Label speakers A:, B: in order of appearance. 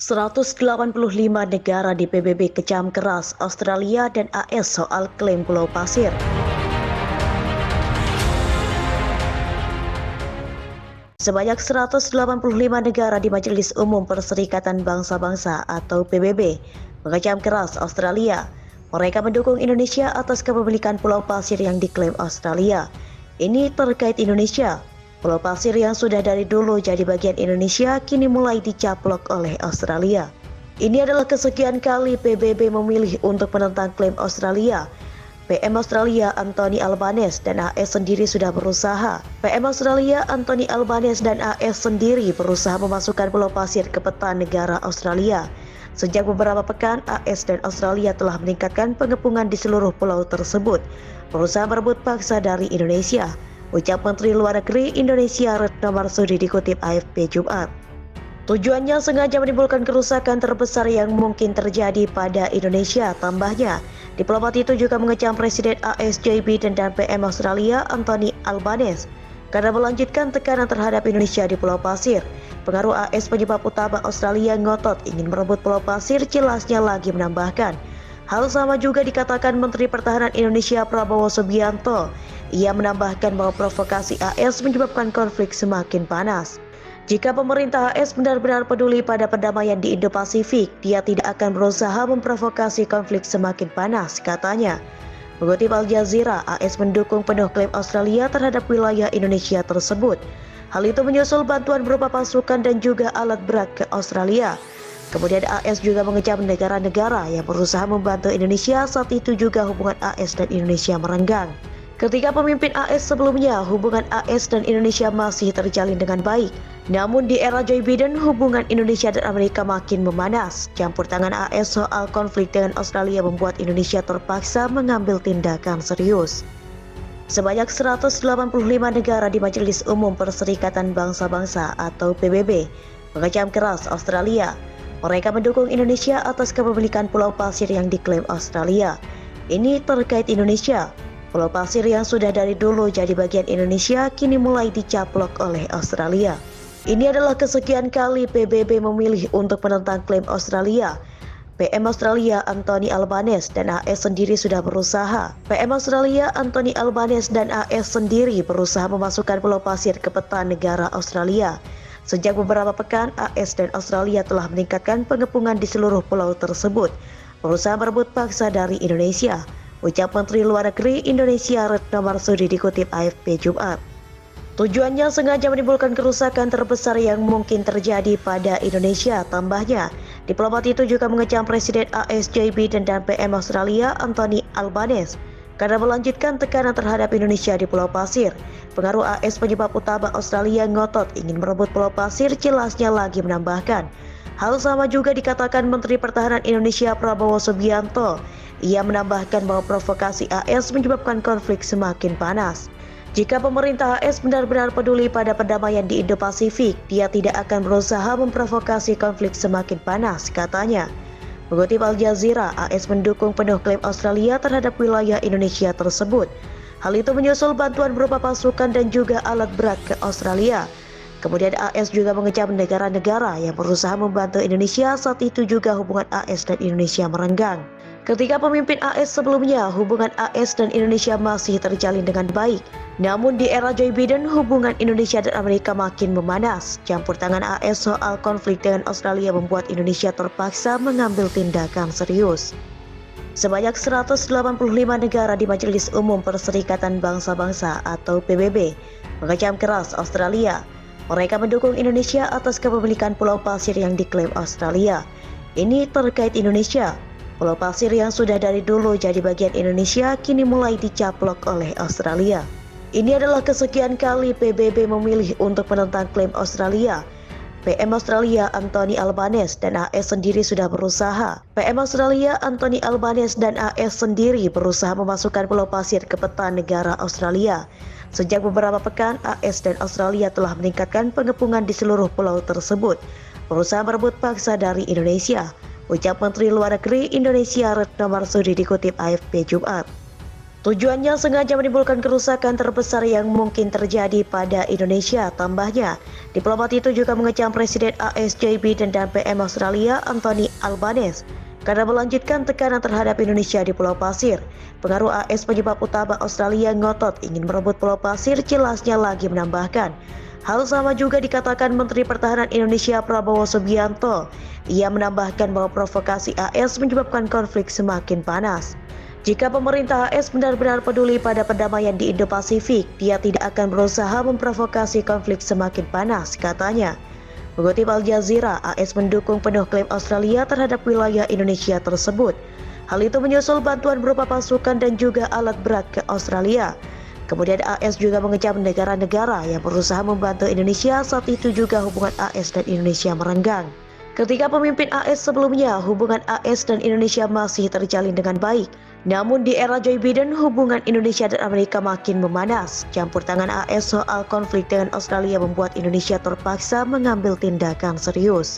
A: 185 negara di PBB kecam keras Australia dan AS soal klaim Pulau Pasir. Sebanyak 185 negara di Majelis Umum Perserikatan Bangsa-Bangsa atau PBB mengecam keras Australia. Mereka mendukung Indonesia atas kepemilikan Pulau Pasir yang diklaim Australia. Ini terkait Indonesia. Pulau Pasir yang sudah dari dulu jadi bagian Indonesia kini mulai dicaplok oleh Australia. Ini adalah kesekian kali PBB memilih untuk menentang klaim Australia. PM Australia Anthony Albanese dan AS sendiri sudah berusaha. PM Australia Anthony Albanese dan AS sendiri berusaha memasukkan Pulau Pasir ke peta negara Australia. Sejak beberapa pekan, AS dan Australia telah meningkatkan pengepungan di seluruh pulau tersebut, berusaha merebut paksa dari Indonesia. Ucap Menteri Luar Negeri Indonesia Retno Marsudi dikutip AFP Jumat. Tujuannya sengaja menimbulkan kerusakan terbesar yang mungkin terjadi pada Indonesia. Tambahnya, diplomat itu juga mengecam Presiden AS Joe Biden dan PM Australia Anthony Albanese karena melanjutkan tekanan terhadap Indonesia di Pulau Pasir. Pengaruh AS penyebab utama Australia ngotot ingin merebut Pulau Pasir, jelasnya lagi menambahkan. Hal sama juga dikatakan Menteri Pertahanan Indonesia Prabowo Subianto. Ia menambahkan bahwa provokasi AS menyebabkan konflik semakin panas. Jika pemerintah AS benar-benar peduli pada perdamaian di Indo-Pasifik, dia tidak akan berusaha memprovokasi konflik semakin panas, katanya. Mengutip Al Jazeera, AS mendukung penuh klaim Australia terhadap wilayah Indonesia tersebut. Hal itu menyusul bantuan berupa pasukan dan juga alat berat ke Australia. Kemudian AS juga mengecam negara-negara yang berusaha membantu Indonesia. Saat itu juga hubungan AS dan Indonesia merenggang. Ketika pemimpin AS sebelumnya, hubungan AS dan Indonesia masih terjalin dengan baik. Namun di era Joe Biden, hubungan Indonesia dan Amerika makin memanas. Campur tangan AS soal konflik dengan Australia membuat Indonesia terpaksa mengambil tindakan serius. Sebanyak 185 negara di Majelis Umum Perserikatan Bangsa-Bangsa atau PBB mengecam keras Australia. Mereka mendukung Indonesia atas kepemilikan Pulau Pasir yang diklaim Australia. Ini terkait Indonesia. Pulau Pasir yang sudah dari dulu jadi bagian Indonesia kini mulai dicaplok oleh Australia. Ini adalah kesekian kali PBB memilih untuk menentang klaim Australia. PM Australia Anthony Albanese dan AS sendiri sudah berusaha. PM Australia Anthony Albanese dan AS sendiri berusaha memasukkan Pulau Pasir ke peta negara Australia. Sejak beberapa pekan, AS dan Australia telah meningkatkan pengepungan di seluruh pulau tersebut, berusaha merebut paksa dari Indonesia. Ucap Menteri Luar Negeri Indonesia Retno Marsudi dikutip AFP Jumat. Tujuannya sengaja menimbulkan kerusakan terbesar yang mungkin terjadi pada Indonesia. Tambahnya, diplomat itu juga mengecam Presiden AS Joe Biden dan PM Australia Anthony Albanese karena melanjutkan tekanan terhadap Indonesia di Pulau Pasir. Pengaruh AS penyebab utama Australia ngotot ingin merebut Pulau Pasir, jelasnya lagi menambahkan. Hal sama juga dikatakan Menteri Pertahanan Indonesia Prabowo Subianto. Ia menambahkan bahwa provokasi AS menyebabkan konflik semakin panas. Jika pemerintah AS benar-benar peduli pada perdamaian di Indo-Pasifik, dia tidak akan berusaha memprovokasi konflik semakin panas, katanya. Mengutip Al Jazeera, AS mendukung penuh klaim Australia terhadap wilayah Indonesia tersebut. Hal itu menyusul bantuan berupa pasukan dan juga alat berat ke Australia. Kemudian AS juga mengecam negara-negara yang berusaha membantu Indonesia. Saat itu juga hubungan AS dan Indonesia merenggang. Ketika pemimpin AS sebelumnya, hubungan AS dan Indonesia masih terjalin dengan baik. Namun di era Joe Biden, hubungan Indonesia dan Amerika makin memanas. Campur tangan AS soal konflik dengan Australia membuat Indonesia terpaksa mengambil tindakan serius. Sebanyak 185 negara di Majelis Umum Perserikatan Bangsa-Bangsa atau PBB mengecam keras Australia. Mereka mendukung Indonesia atas kepemilikan Pulau Pasir yang diklaim Australia. Ini terkait Indonesia. Pulau Pasir yang sudah dari dulu jadi bagian Indonesia kini mulai dicaplok oleh Australia. Ini adalah kesekian kali PBB memilih untuk menentang klaim Australia. PM Australia Anthony Albanese dan AS sendiri sudah berusaha. PM Australia Anthony Albanese dan AS sendiri berusaha memasukkan Pulau Pasir ke peta negara Australia. Sejak beberapa pekan, AS dan Australia telah meningkatkan pengepungan di seluruh pulau tersebut, berusaha merebut paksa dari Indonesia. Ucap Menteri Luar Negeri Indonesia Retno Marsudi dikutip AFP Jumat. Tujuannya sengaja menimbulkan kerusakan terbesar yang mungkin terjadi pada Indonesia. Tambahnya, diplomat itu juga mengecam Presiden AS Joe Biden dan PM Australia Anthony Albanese karena melanjutkan tekanan terhadap Indonesia di Pulau Pasir. Pengaruh AS penyebab utama Australia ngotot ingin merebut Pulau Pasir, jelasnya lagi menambahkan. Hal sama juga dikatakan Menteri Pertahanan Indonesia Prabowo Subianto. Ia menambahkan bahwa provokasi AS menyebabkan konflik semakin panas. Jika pemerintah AS benar-benar peduli pada perdamaian di Indo-Pasifik, dia tidak akan berusaha memprovokasi konflik semakin panas, katanya. Mengutip Al Jazeera, AS mendukung penuh klaim Australia terhadap wilayah Indonesia tersebut. Hal itu menyusul bantuan berupa pasukan dan juga alat berat ke Australia. Kemudian AS juga mengecam negara-negara yang berusaha membantu Indonesia. Saat itu juga hubungan AS dan Indonesia merenggang. Ketika pemimpin AS sebelumnya, hubungan AS dan Indonesia masih terjalin dengan baik. Namun di era Joe Biden, hubungan Indonesia dan Amerika makin memanas. Campur tangan AS soal konflik dengan Australia membuat Indonesia terpaksa mengambil tindakan serius.